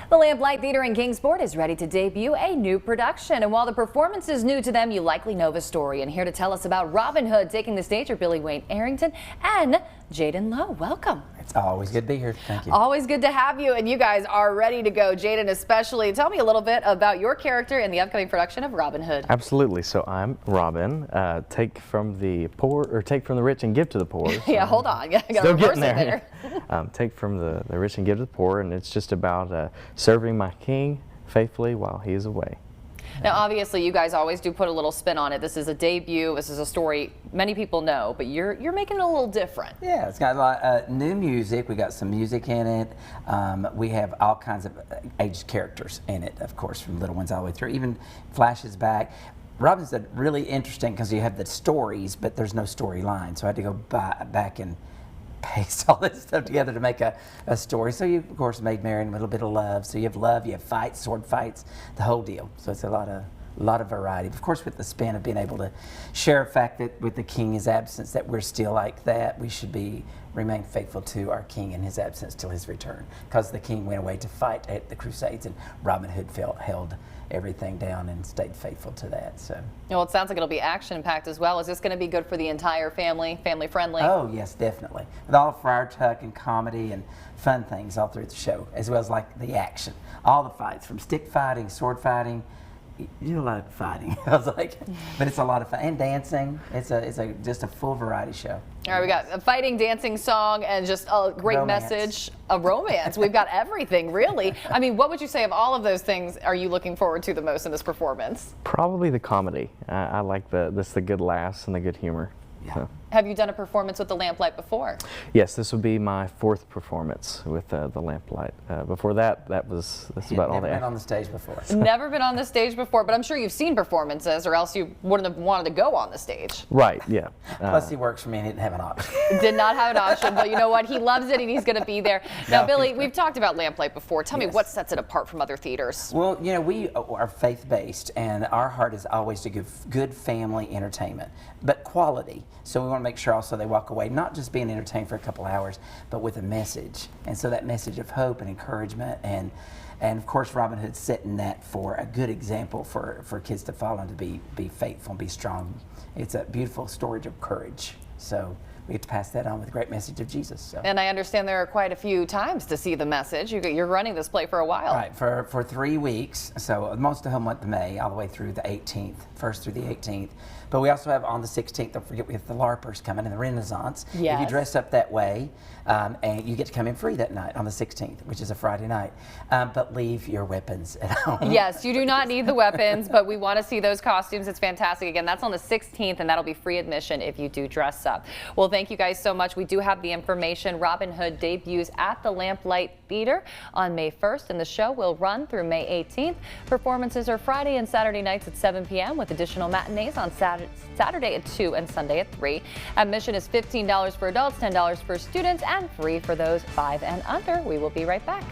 The Lamplight Theater in Kingsport is ready to debut a new production. And while the performance is new to them, you likely know the story. And here to tell us about Robin Hood taking the stage are Billy Wayne Arrington and Jaden Lowe. Welcome. It's always good to be here. Thank you. Always good to have you. And you guys are ready to go. Jaden especially. Tell me a little bit about your character in the upcoming production of Robin Hood. Absolutely. So I'm Robin. Take from the poor, or take from the rich and give to the poor. So Yeah, hold on. Still getting there. Take from the rich and give to the poor, and it's just about serving my king faithfully while he is away. Now, obviously, you guys always do put a little spin on it. This is a debut. This is a story many people know, but you're making it a little different. Yeah, it's got a lot of new music. We got some music in it. We have all kinds of aged characters in it, of course, from little ones all the way through. Even flashes back. Robin's really interesting because you have the stories, but there's no storyline. So I had to go back and paste all this stuff together to make a story. So you, of course, made merry and a little bit of love. So you have love, you have fights, sword fights, the whole deal. So it's a lot of variety. Of course, with the spin of being able to share the fact that with the king his absence, that we're still like that. We should remain faithful to our king in his absence till his return. Because the king went away to fight at the Crusades, and Robin Hood held everything down and stayed faithful to that. So. Well, it sounds like it'll be action-packed as well. Is this going to be good for the entire family, family-friendly? Oh, yes, definitely. With all the friar tuck and comedy and fun things all through the show, as well as like the action. All the fights, from stick fighting, sword fighting. You do a lot of fighting. I was like, but it's a lot of fun. And dancing. It's just a full variety show. All right, we got a fighting, dancing song, and just a great message. A romance. We've got everything, really. I mean, what would you say of all of those things are you looking forward to the most in this performance? Probably the comedy. I like the good laughs and the good humor. Yeah. So. Have you done a performance with the Lamplight before? Yes, this will be my 4th performance with the Lamplight. Before that's about all Never the been on the stage before. Never been on the stage before, but I'm sure you've seen performances, or else you wouldn't have wanted to go on the stage. Right, yeah. Plus he works for me and he didn't have an option. Did not have an option, but you know what? He loves it and he's going to be there. Now, Billy, we've talked about Lamplight before. Tell me what sets it apart from other theaters. Well, you know, we are faith-based, and our heart is always to give good family entertainment, but quality. So we want to make sure also they walk away not just being entertained for a couple hours, but with a message. And so that message of hope and encouragement, and of course Robin Hood's setting that for a good example for kids to follow and to be faithful and be strong. It's a beautiful story of courage. So we get to pass that on with a great message of Jesus. So. And I understand there are quite a few times to see the message. You're running this play for a while. Right, for 3 weeks. So most of the whole month of May, all the way through the 18th, 1st through the 18th. But we also have on the 16th, don't forget, we have the LARPers coming in the Renaissance. Yes. If you dress up that way, and you get to come in free that night on the 16th, which is a Friday night. But leave your weapons at home. Yes, you do not need the weapons, but we want to see those costumes. It's fantastic. Again, that's on the 16th, and that'll be free admission if you do dress up. Well, thank you guys so much. We do have the information. Robin Hood debuts at the Lamplight Theater on May 1st, and the show will run through May 18th. Performances are Friday and Saturday nights at 7 p.m. with additional matinees on Saturday at 2 and Sunday at 3. Admission is $15 for adults, $10 for students, and free for those 5 and under. We will be right back.